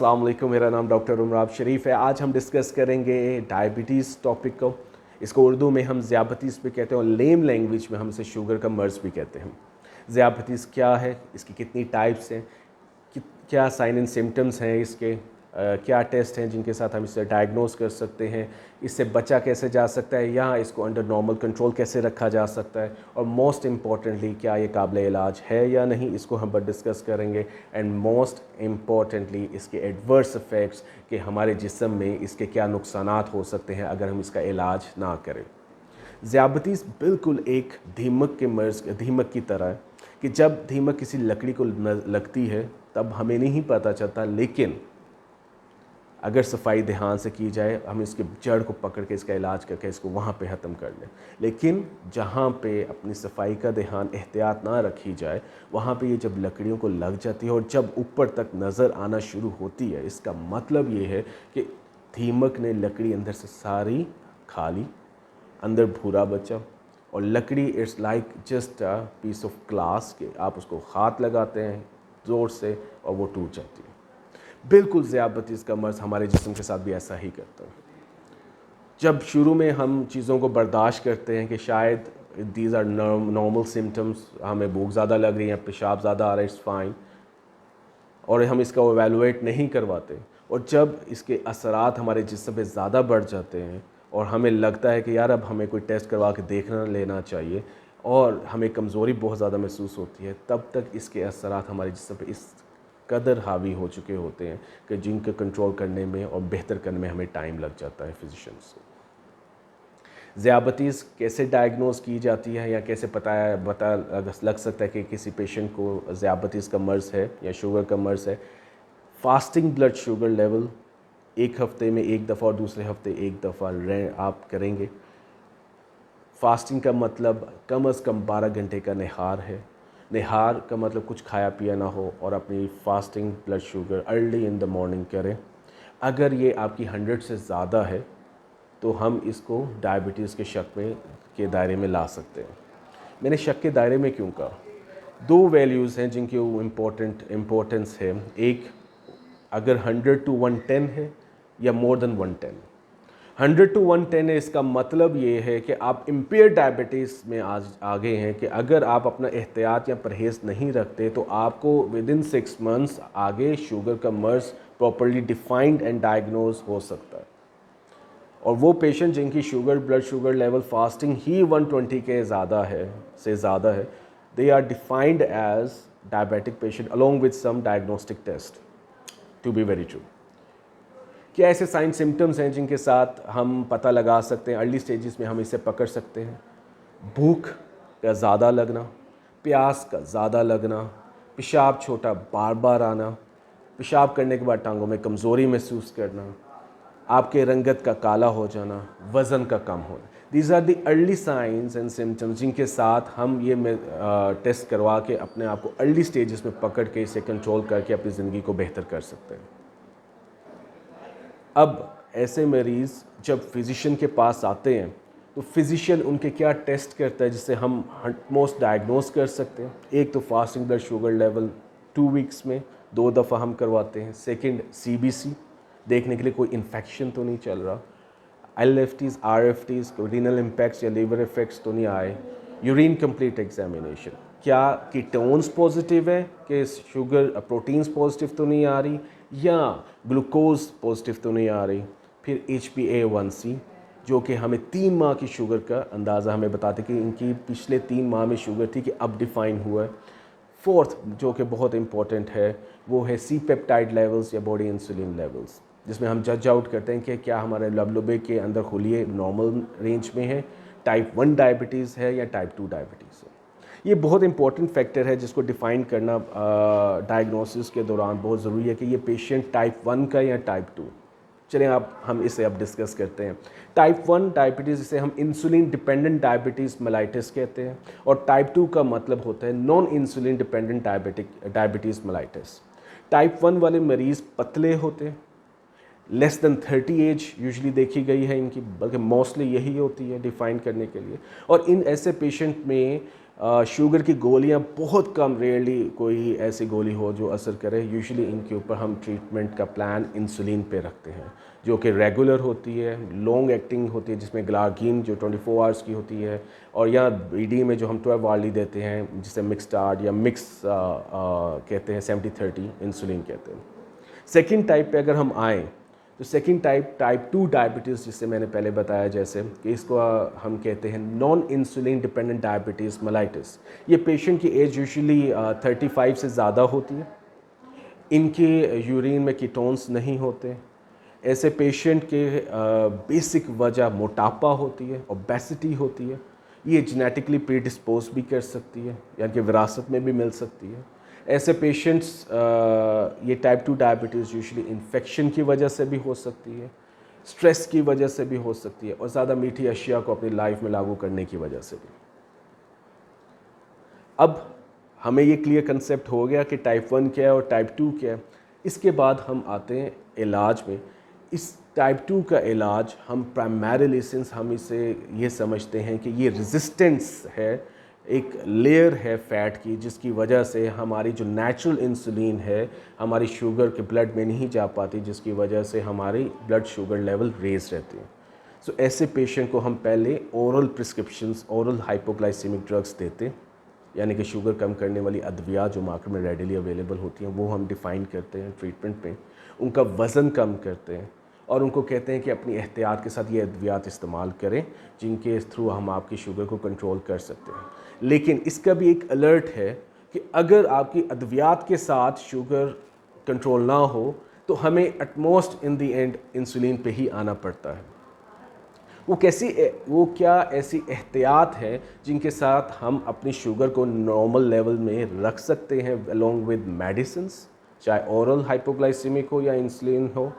अस्सलाम वालेकुम, मेरा नाम डॉक्टर उमराब शरीफ है। आज हम डिस्कस करेंगे डायबिटीज़ टॉपिक को। इसको उर्दू में हम ज़ियाबतीस भी कहते हैं और लेम लैंग्वेज में हम इसे शुगर का मर्ज़ भी कहते हैं। ज़ियाबतीस क्या है, इसकी कितनी टाइप्स हैं, क्या साइन एंड सिम्टम्स हैं इसके, क्या टेस्ट हैं जिनके साथ हम इसे डायग्नोस कर सकते हैं, इससे बचा कैसे जा सकता है या इसको अंडर नॉर्मल कंट्रोल कैसे रखा जा सकता है, और मोस्ट इम्पॉर्टेंटली क्या ये काबिल इलाज है या नहीं, इसको हम डिस्कस करेंगे। एंड मोस्ट इम्पॉर्टेंटली इसके एडवर्स इफ़ेक्ट्स कि हमारे जिस्म में इसके क्या नुकसानात हो सकते हैं अगर हम इसका इलाज ना करें। ज़ियाबतीस बिल्कुल एक दीमक की तरह है कि जब दीमक किसी लकड़ी को लगती है तब हमें नहीं पता चलता, लेकिन अगर सफाई ध्यान से की जाए, हम इसके जड़ को पकड़ के इसका इलाज करके इसको वहाँ पे ख़त्म कर लें। लेकिन जहाँ पे अपनी सफाई का ध्यान एहतियात ना रखी जाए, वहाँ पे ये जब लकड़ियों को लग जाती है और जब ऊपर तक नज़र आना शुरू होती है, इसका मतलब ये है कि दीमक ने लकड़ी अंदर से सारी खा ली, अंदर भूरा बचा, और लकड़ी it's like just a piece of glass के आप उसको हाथ लगाते हैं ज़ोर से और वो टूट जाती है। बिल्कुल ज़ियाबतीस का मर्ज़ हमारे जिस्म के साथ भी ऐसा ही करता है। जब शुरू में हम चीज़ों को बर्दाश्त करते हैं कि शायद दीज आर नॉर्मल सिम्टम्स, हमें भूख ज़्यादा लग रही है, पेशाब ज़्यादा आ रहा है, इट्स फाइन, और हम इसका एवेलुएट नहीं करवाते, और जब इसके असरात हमारे जिस्म पे ज़्यादा बढ़ जाते हैं और हमें लगता है कि यार अब हमें कोई टेस्ट करवा के देखना लेना चाहिए और हमें कमज़ोरी बहुत ज़्यादा महसूस होती है, तब तक इसके असरात हमारे जिस्म पे इस कदर हावी हो चुके होते हैं कि जिनके कंट्रोल करने में और बेहतर करने में हमें टाइम लग जाता है फिजिशियंस को। ज़ियाबतीस कैसे डायग्नोस की जाती है या कैसे पता लग सकता है कि किसी पेशेंट को ज़ियाबतीस का मर्ज़ है या शुगर का मर्ज़ है। फास्टिंग ब्लड शुगर लेवल एक हफ़्ते में एक दफ़ा और दूसरे हफ़्ते एक दफ़ा आप करेंगे। फास्टिंग का मतलब कम से कम 12 घंटे का निहार है। निहार का मतलब कुछ खाया पिया ना हो और अपनी fasting blood sugar early in the morning करें। अगर ये आपकी 100 से ज़्यादा है तो हम इसको डायबिटीज़ के शक में के दायरे में ला सकते हैं। मैंने शक के दायरे में क्यों कहा? दो वैल्यूज़ हैं जिनकी इम्पोर्टेंस है। एक, अगर 100 to 110 है या मोर देन 110। 100 to 110 है, इसका मतलब ये है कि आप इम्पेयर डायबिटीज़ में आज आगे हैं कि अगर आप अपना एहतियात या परहेज़ नहीं रखते तो आपको विदिन 6 मंथ्स आगे शुगर का मर्ज़ प्रॉपर्ली डिफाइंड एंड डायग्नोज हो सकता है। और वो पेशेंट जिनकी ब्लड शुगर लेवल फास्टिंग ही 120 के ज़्यादा है, they are defined as diabetic patient along with some diagnostic test, to be very true. क्या ऐसे साइन सिम्टम्स हैं जिनके साथ हम पता लगा सकते हैं, अर्ली स्टेजेस में हम इसे पकड़ सकते हैं? भूख का ज़्यादा लगना, प्यास का ज़्यादा लगना, पेशाब छोटा बार बार आना, पेशाब करने के बाद टांगों में कमज़ोरी महसूस करना, आपके रंगत का काला हो जाना, वज़न का कम होना। These are the early signs and symptoms जिनके साथ हम ये टेस्ट करवा के अपने आप को अर्ली स्टेजेस में पकड़ के इसे कंट्रोल करके अपनी ज़िंदगी को बेहतर कर सकते हैं। अब ऐसे मरीज़ जब फिजिशियन के पास आते हैं तो फिजिशियन उनके क्या टेस्ट करता है जिससे हम मोस्ट डायग्नोस कर सकते हैं? एक तो fasting blood sugar level 2 weeks में 2 दफ़ा हम करवाते हैं। सेकंड, सीबीसी देखने के लिए कोई इन्फेक्शन तो नहीं चल रहा, LFTs, RFTs, कोई रीनल इम्पैक्ट्स या लीवर इफेक्ट्स तो नहीं आए। यूरिन कंप्लीट एग्जामिनेशन, क्या कीटोन्स पॉजिटिव है कि शुगर प्रोटीन्स पॉजिटिव तो नहीं आ रही या ग्लूकोज पॉजिटिव तो नहीं आ रही। फिर HbA1c जो कि हमें 3 माह की शुगर का अंदाज़ा हमें बताते कि इनकी पिछले 3 माह में शुगर थी कि अब डिफ़ाइन हुआ है। फोर्थ जो कि बहुत इंपॉर्टेंट है वो है सी पेप्टाइड लेवल्स या बॉडी इंसुलिन लेवल्स, जिसमें हम जज आउट करते हैं कि क्या हमारे लबलबे के अंदर खुलिए नॉर्मल रेंज में है, टाइप 1 डायबिटीज़ है या टाइप 2 डायबिटीज़ है। ये बहुत इंपॉर्टेंट फैक्टर है जिसको डिफ़ाइन करना डायग्नोसिस के दौरान बहुत ज़रूरी है कि ये पेशेंट टाइप 1 का या टाइप 2। चलें हम इसे अब डिस्कस करते हैं। टाइप 1 डायबिटीज़ इसे हम इंसुलिन डिपेंडेंट डायबिटीज़ मेलाइटिस कहते हैं, और टाइप 2 का मतलब होता है non insulin dependent diabetes mellitus. Type 1 वाले मरीज़ पतले होते हैं, लेस देन 30 एज यूजली देखी गई है इनकी, बल्कि मोस्टली यही होती है डिफ़ाइन करने के लिए। और इन ऐसे पेशेंट में शुगर की गोलियां बहुत कम, रेयरली कोई ऐसी गोली हो जो असर करे। यूजुअली इनके ऊपर हम ट्रीटमेंट का प्लान इंसुलिन पे रखते हैं, जो कि रेगुलर होती है, लॉन्ग एक्टिंग होती है, जिसमें ग्लार्गिन जो 24 आवर्स की होती है, और या बीडी में जो हम 12 वाली देते हैं जिसे मिक्सटार्ड या मिक्स कहते हैं, 70-30 इंसुलिन कहते हैं। सेकेंड टाइप पे अगर हम आएँ तो सेकेंड टाइप 2 डायबिटीज़, जिससे मैंने पहले बताया जैसे कि इसको हम कहते हैं non insulin dependent diabetes mellitus. ये पेशेंट की एज यूजुअली 35 से ज़्यादा होती है, इनके यूरिन में कीटोन्स नहीं होते। ऐसे पेशेंट के बेसिक वजह मोटापा होती है, ओबेसिटी होती है। ये जेनेटिकली प्रीडिस्पोज भी कर सकती है, यानी कि विरासत में भी मिल सकती है। ऐसे पेशेंट्स ये टाइप 2 डायबिटीज़ यूजुअली इन्फेक्शन की वजह से भी हो सकती है, स्ट्रेस की वजह से भी हो सकती है, और ज़्यादा मीठी अशिया को अपनी लाइफ में लागू करने की वजह से भी। अब हमें ये क्लियर कंसेप्ट हो गया कि टाइप 1 क्या है और टाइप 2 क्या है। इसके बाद हम आते हैं इलाज में। इस टाइप 2 का इलाज हम प्राइमरीली, सिंस हम इसे ये समझते हैं कि ये रेजिस्टेंस है, एक लेयर है फैट की, जिसकी वजह से हमारी जो नेचुरल इंसुलिन है हमारी शुगर के ब्लड में नहीं जा पाती, जिसकी वजह से हमारी ब्लड शुगर लेवल रेज रहती है। सो ऐसे पेशेंट को हम पहले oral prescriptions, oral hypoglycaemic drugs देते हैं, यानी कि शुगर कम करने वाली अद्वियात जो मार्केट में रेडिली अवेलेबल होती हैं वो हम डिफ़ाइन करते हैं ट्रीटमेंट पे। उनका वज़न कम करते हैं और उनको कहते हैं कि अपनी एहतियात के साथ ये अद्वियात इस्तेमाल करें, जिनके थ्रू हम आपकी शुगर को कंट्रोल कर सकते हैं। लेकिन इसका भी एक अलर्ट है कि अगर आपकी अद्वियात के साथ शुगर कंट्रोल ना हो तो हमें utmost in the end insulin पे ही आना पड़ता है। वो क्या ऐसी एहतियात है जिनके साथ हम अपनी शुगर को नॉर्मल लेवल में रख सकते हैं अलोंग विद मेडिसिन्स, चाहे ओरल हाइपोग्लाइसेमिक हो या इंसुलिन हो,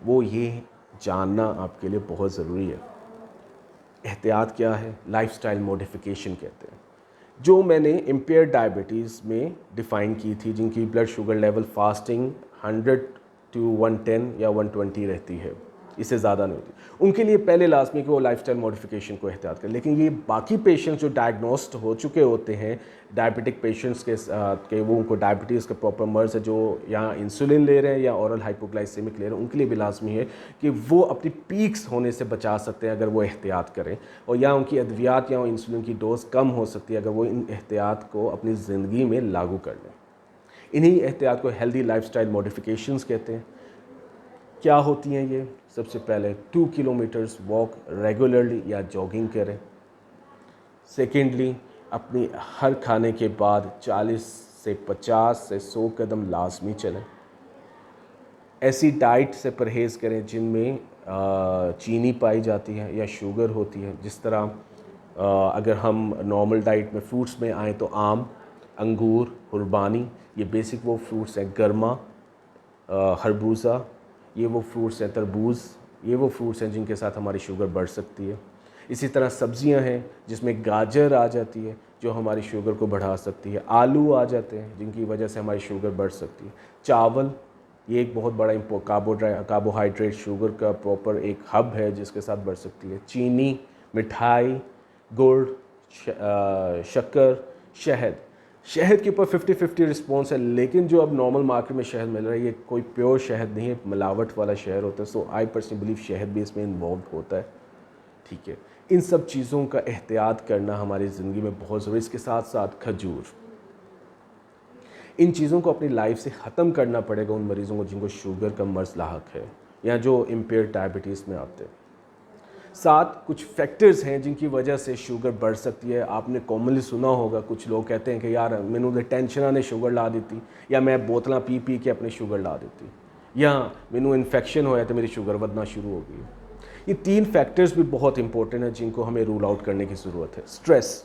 वो ये जानना आपके लिए बहुत ज़रूरी है। एहतियात क्या है? लाइफस्टाइल मॉडिफिकेशन कहते हैं, जो मैंने इम्पेयर्ड डायबिटीज़ में डिफ़ाइन की थी, जिनकी blood sugar level fasting 100 to 110 या 120 रहती है, इससे ज़्यादा नहीं होती। उनके लिए पहले लाजमी कि वो लाइफस्टाइल मॉडिफिकेशन को एहतियात करें। लेकिन ये बाकी पेशेंट्स जो डायग्नोस्ड हो चुके होते हैं, डायबिटिक पेशेंट्स के वो उनको डायबिटीज़ का प्रॉपर मर्ज़ है, जो या इंसुलिन ले रहे हैं या ओरल हाइपोग्लाइसेमिक ले रहे हैं, उनके लिए भी लाजमी है कि वो अपनी पीक्स होने से बचा सकते हैं अगर वो एहतियात करें, और या उनकी अद्वियात या इंसुलिन की डोज कम हो सकती है अगर वो इन एहतियात को अपनी ज़िंदगी में लागू कर लें। इन्हीं एहतियात को हेल्दी लाइफस्टाइल मॉडिफिकेशंस कहते हैं। क्या होती हैं ये? सबसे पहले 2 किलोमीटर्स वॉक रेगुलरली या जॉगिंग करें। सेकेंडली, अपनी हर खाने के बाद 40 से 50 से 100 कदम लाजमी चलें। ऐसी डाइट से परहेज़ करें जिनमें चीनी पाई जाती है या शुगर होती है। जिस तरह अगर हम नॉर्मल डाइट में फ्रूट्स में आएँ तो आम, अंगूर, कुर्बानी, ये बेसिक वो फ्रूट्स हैं। गर्मा, खरबूजा, ये वो फ्रूट्स हैं। तरबूज, ये वो फ्रूट्स हैं जिनके साथ हमारी शुगर बढ़ सकती है। इसी तरह सब्जियां हैं जिसमें गाजर आ जाती है जो हमारी शुगर को बढ़ा सकती है। आलू आ जाते हैं जिनकी वजह से हमारी शुगर बढ़ सकती है। चावल, ये एक बहुत बड़ा कार्बोहाइड्रेट शुगर का प्रॉपर एक हब है जिसके साथ बढ़ सकती है। चीनी, मिठाई, गुड़, शक्कर, शहद के ऊपर 50-50 रिस्पॉन्स है, लेकिन जो अब नॉर्मल मार्केट में शहद मिल रहा है ये कोई प्योर शहद नहीं है, मिलावट वाला शहद होता है। सो आई पर्सनली बिलीव शहद भी इसमें इन्वॉल्व होता है। ठीक है, इन सब चीज़ों का एहतियात करना हमारी ज़िंदगी में बहुत ज़रूरी है। इसके साथ साथ खजूर, इन चीज़ों को अपनी लाइफ से ख़त्म करना पड़ेगा उन मरीज़ों को जिनको शुगर का मर्ज़ लाहक है या जो इम्पेयर्ड डायबिटीज़ में आते हैं। साथ कुछ फैक्टर्स हैं जिनकी वजह से शुगर बढ़ सकती है। आपने कॉमनली सुना होगा, कुछ लोग कहते हैं कि यार मैनू टेंशन ने शुगर ला दी, या मैं बोतलां पी पी के अपनी शुगर ला दी, या मैनू इन्फेक्शन होया तो मेरी शुगर बढ़ना शुरू हो गई। ये 3 फैक्टर्स भी बहुत इंपॉर्टेंट हैं जिनको हमें रूल आउट करने की ज़रूरत है। स्ट्रेस,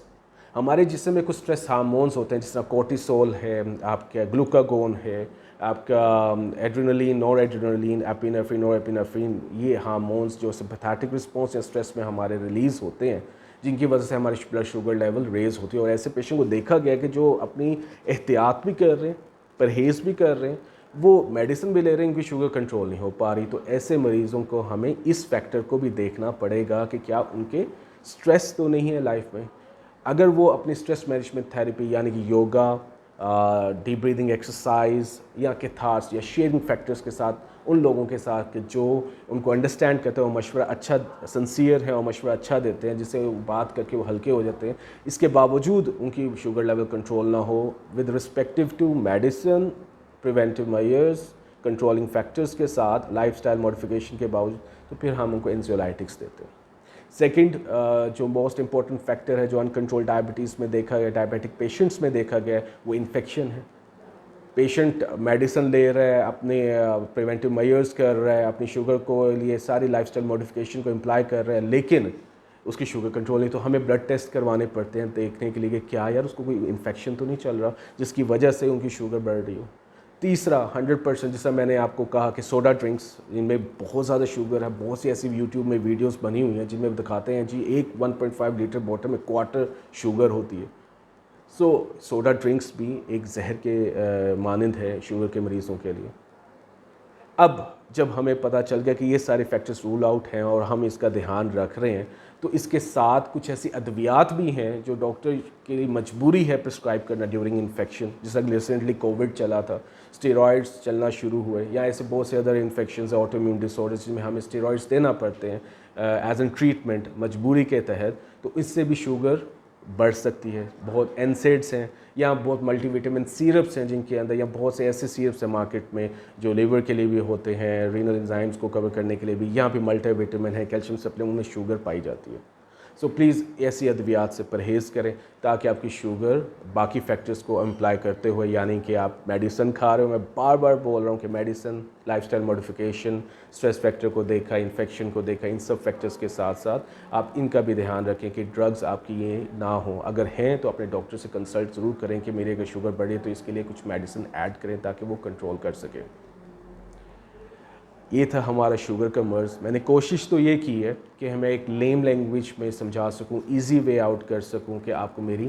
हमारे जिस्म में कुछ स्ट्रेस हार्मोन्स होते हैं जिस तरह कोर्टिसोल है, आपका ग्लूकागोन है, आपका एड्रेनलिन, नॉर एड्रेनलिन, एपिनेफ्रिन और एपिनेफ्रिन, ये हार्मोन्स जो सिम्पैथेटिक रिस्पॉन्स या स्ट्रेस में हमारे रिलीज़ होते हैं जिनकी वजह से हमारी ब्लड शुगर लेवल रेज़ होती है। और ऐसे पेशेंट को देखा गया कि जो अपनी एहतियात भी कर रहे हैं, परहेज़ भी कर रहे हैं, वो मेडिसिन भी ले रहे हैं, इनकी शुगर कंट्रोल नहीं हो पा रही। तो ऐसे मरीज़ों को हमें इस फैक्टर को भी देखना पड़ेगा कि क्या उनके स्ट्रेस तो नहीं है लाइफ में, अगर वो अपनी स्ट्रेस मैनेजमेंट थेरेपी यानी कि योगा, डीप ब्रीदिंग एक्सरसाइज या कैथार्स या शेयरिंग फैक्टर्स के साथ उन लोगों के साथ कि जो उनको अंडरस्टैंड करते हैं, वो मशवरा अच्छा सिंसियर है और मशवरा अच्छा देते हैं, जिससे वो बात करके वो हल्के हो जाते हैं, इसके बावजूद उनकी शुगर लेवल कंट्रोल ना हो, with respective to medicine, preventive measures, controlling factors के साथ लाइफस्टाइल मॉडिफिकेशन के बावजूद, तो फिर हम उनको एंजियोलाइटिक्स देते हैं। सेकंड जो मोस्ट इंपॉर्टेंट फैक्टर है जो अनकंट्रोल डायबिटीज़ में देखा गया, डायबिटिक पेशेंट्स में देखा गया, वो इन्फेक्शन है। पेशेंट मेडिसिन ले रहा है, अपने प्रिवेंटिव मेजर्स कर रहा है, अपनी शुगर को लिए सारी लाइफस्टाइल मॉडिफिकेशन को इम्प्लाई कर रहा है, लेकिन उसकी शुगर कंट्रोल नहीं, तो हमें ब्लड टेस्ट करवाने पड़ते हैं देखने के लिए कि क्या यार उसको कोई इन्फेक्शन तो नहीं चल रहा जिसकी वजह से उनकी शुगर बढ़ रही हो। तीसरा 100% जैसा मैंने आपको कहा कि सोडा ड्रिंक्स, इनमें बहुत ज़्यादा शुगर है। बहुत सी ऐसी यूट्यूब में वीडियोस बनी हुई हैं जिनमें दिखाते हैं जी एक 1.5 लीटर बॉटल में क्वार्टर शुगर होती है। सोडा ड्रिंक्स भी एक जहर के मानंद है शुगर के मरीज़ों के लिए। अब जब हमें पता चल गया कि ये सारे फैक्टर्स रूल आउट हैं और हम इसका ध्यान रख रहे हैं, तो इसके साथ कुछ ऐसी अद्वियात भी हैं जो डॉक्टर की मजबूरी है प्रिस्क्राइब करना ड्यूरिंग इन्फेक्शन। जैसा रिसेंटली कोविड चला था, स्टेरॉइड्स चलना शुरू हुए, या ऐसे बहुत से अदर इन्फेक्शंस, ऑटोइम्यून डिसऑर्डर्स जिसमें हमें स्टेरॉइड्स देना पड़ते हैं एज एन ट्रीटमेंट मजबूरी के तहत, तो इससे भी शुगर बढ़ सकती है। बहुत एनसेड्स हैं या बहुत मल्टीविटामिन सिरप्स हैं जिनके अंदर, या बहुत से ऐसे सिरप्स हैं मार्केट में जो लीवर के लिए भी होते हैं, रीनल एंजाइम्स को कवर करने के लिए भी, यहाँ पे मल्टीविटामिन है, कैल्शियम सप्लीमेंट में शुगर पाई जाती है। सो प्लीज़ ऐसी अद्वियात से परहेज़ करें ताकि आपकी शुगर बाकी फैक्टर्स को अम्प्लाई करते हुए, यानी कि आप मेडिसिन खा रहे हो, मैं बार बार बोल रहा हूँ कि medicine, lifestyle modification, stress factor को देखा, इन्फेक्शन को देखा, इन सब फैक्टर्स के साथ साथ आप इनका भी ध्यान रखें कि ड्रग्स आपकी ये ना हो। अगर हैं तो अपने डॉक्टर से कंसल्ट ज़रूर करें कि मेरी अगर शुगर बढ़े तो इसके लिए कुछ मेडिसिन ऐड करें ताकि वो कंट्रोल कर सकें। ये था हमारा शुगर का मर्ज़। मैंने कोशिश तो ये की है कि मैं एक लेम लैंग्वेज में समझा सकूं, इजी वे आउट कर सकूं कि आपको मेरी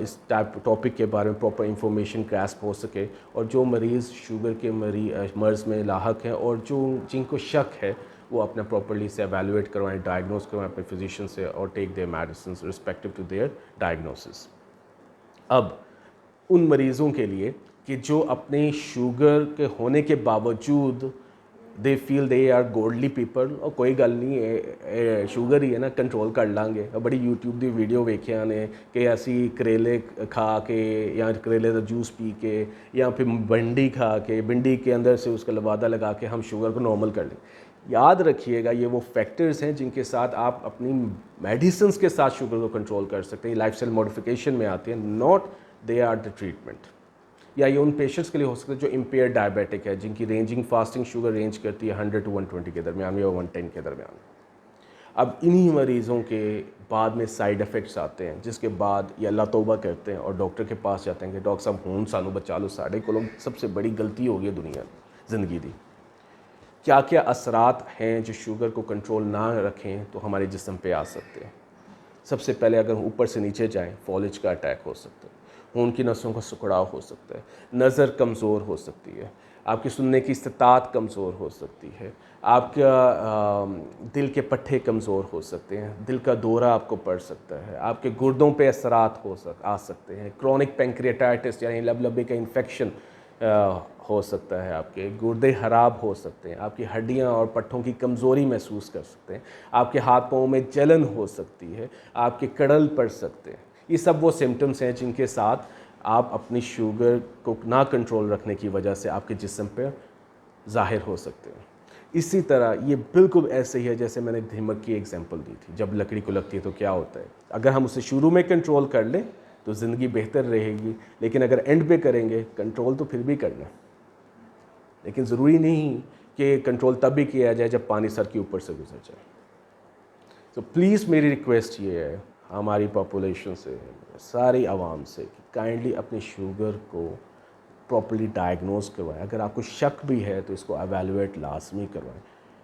इस टॉपिक के बारे में प्रॉपर इंफॉर्मेशन ग्रैस्प हो सके, और जो मरीज़ शुगर के मर्ज़ में लाहक हैं और जो जिनको शक है वो अपना प्रॉपरली से एवेलुएट करवाएं, डायग्नोस करवाएं अपने फिजिशियन से, और take their medicine respective to their diagnosis. अब उन मरीज़ों के लिए कि जो अपने शुगर के होने के बावजूद they feel they are godly people, और कोई गल नहीं शुगर ही है ना, कंट्रोल कर लांगे। बड़ी यूट्यूब की वीडियो वेखिया ने कि असी करेले खा के या करेले का जूस पी के या फिर भिंडी खा के, भिंडी के अंदर से उसका लवादा लगा के हम शुगर को नॉर्मल कर लें। याद रखिएगा ये वो फैक्टर्स हैं जिनके साथ आप अपनी मेडिसिन के साथ शुगर को कंट्रोल कर सकते हैं, लाइफस्टाइल मॉडिफिकेशन में आती हैं, not they are the treatment. या ये उन पेशेंट्स के लिए हो सकता है जो इम्पेयर डायबिटिक है, जिनकी रेंजिंग फास्टिंग शुगर रेंज करती है 100 to 120 के दरमियान या 110 के दरमियान। अब इन्हीं मरीज़ों के बाद में साइड इफ़ेक्ट्स आते हैं, जिसके बाद ये अल्लाह तौबा करते हैं और डॉक्टर के पास जाते हैं कि डॉक्टर साहब हूँ सानू बचा लो, साढ़े को सबसे बड़ी गलती हो गई दुनिया ज़िंदगी की। क्या क्या असरात हैं जो शुगर को कंट्रोल ना रखें तो हमारे जिस्म पे आ सकते हैं। सबसे पहले अगर ऊपर से नीचे जाएं, फॉलिज का अटैक हो सकता है, खून की नसों का सिकुड़ाव हो सकता है, नज़र कमज़ोर हो सकती है, आपकी सुनने की इस्तात कमज़ोर हो सकती है, आपका दिल के पट्टे कमज़ोर हो सकते हैं, दिल का दौरा आपको पड़ सकता है, आपके गुर्दों पे असरात आ सकते हैं, क्रॉनिक पैंक्रियाटाइटिस यानी लबलबे का इन्फेक्शन हो सकता है, आपके गुर्दे ख़राब हो सकते हैं, आपकी हड्डियां और पट्टों की कमज़ोरी महसूस कर सकते हैं, आपके हाथ पाँव में जलन हो सकती है, आपके कड़ल पड़ सकते हैं। ये सब वो सिम्टम्स हैं जिनके साथ आप अपनी शुगर को ना कंट्रोल रखने की वजह से आपके जिस्म पर ज़ाहिर हो सकते हैं। इसी तरह ये बिल्कुल ऐसे ही है जैसे मैंने दीमक की एग्जांपल दी थी, जब लकड़ी को लगती है तो क्या होता है। अगर हम उसे शुरू में कंट्रोल कर लें तो ज़िंदगी बेहतर रहेगी, लेकिन अगर एंड पे करेंगे कंट्रोल तो फिर भी करना, लेकिन ज़रूरी नहीं कि कंट्रोल तब भी किया जाए जब पानी सर के ऊपर से गुजर जाए। तो प्लीज़ मेरी रिक्वेस्ट ये है हमारी पॉपुलेशन से, सारी आवाम से, कि काइंडली अपनी शुगर को प्रॉपर्ली डायग्नोज करवाएं। अगर आपको शक भी है तो इसको एवेलुएट लाजमी करवाएं,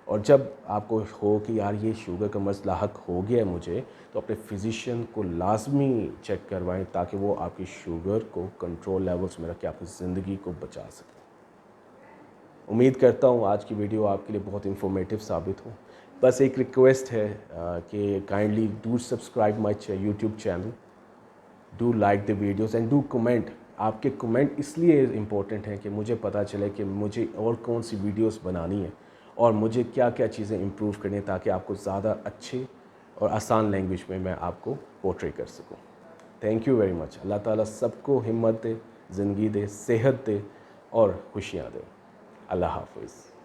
और जब आपको हो कि यार ये शुगर का मर्ज़ लाहक हो गया है मुझे, तो अपने फिजिशियन को लाजमी चेक करवाएं ताकि वो आपकी शुगर को कंट्रोल लेवल्स में रख के आपकी ज़िंदगी को बचा सकें। उम्मीद करता हूँ आज की वीडियो आपके लिए बहुत इंफॉर्मेटिव साबित हो। बस एक रिक्वेस्ट है कि kindly do subscribe my YouTube channel, do like the videos and do comment. आपके कमेंट इसलिए इम्पोर्टेंट हैं कि मुझे पता चले कि मुझे और कौन सी वीडियोस बनानी है और मुझे क्या क्या चीज़ें इम्प्रूव करनी है, ताकि आपको ज़्यादा अच्छे और आसान लैंग्वेज में मैं आपको पोर्ट्रे कर सकूं। Thank you very much. अल्लाह ताला सबको हिम्मत दे, ज़िंदगी दे, सेहत दे और खुशियाँ दे। अल्लाह हाफ़िज़।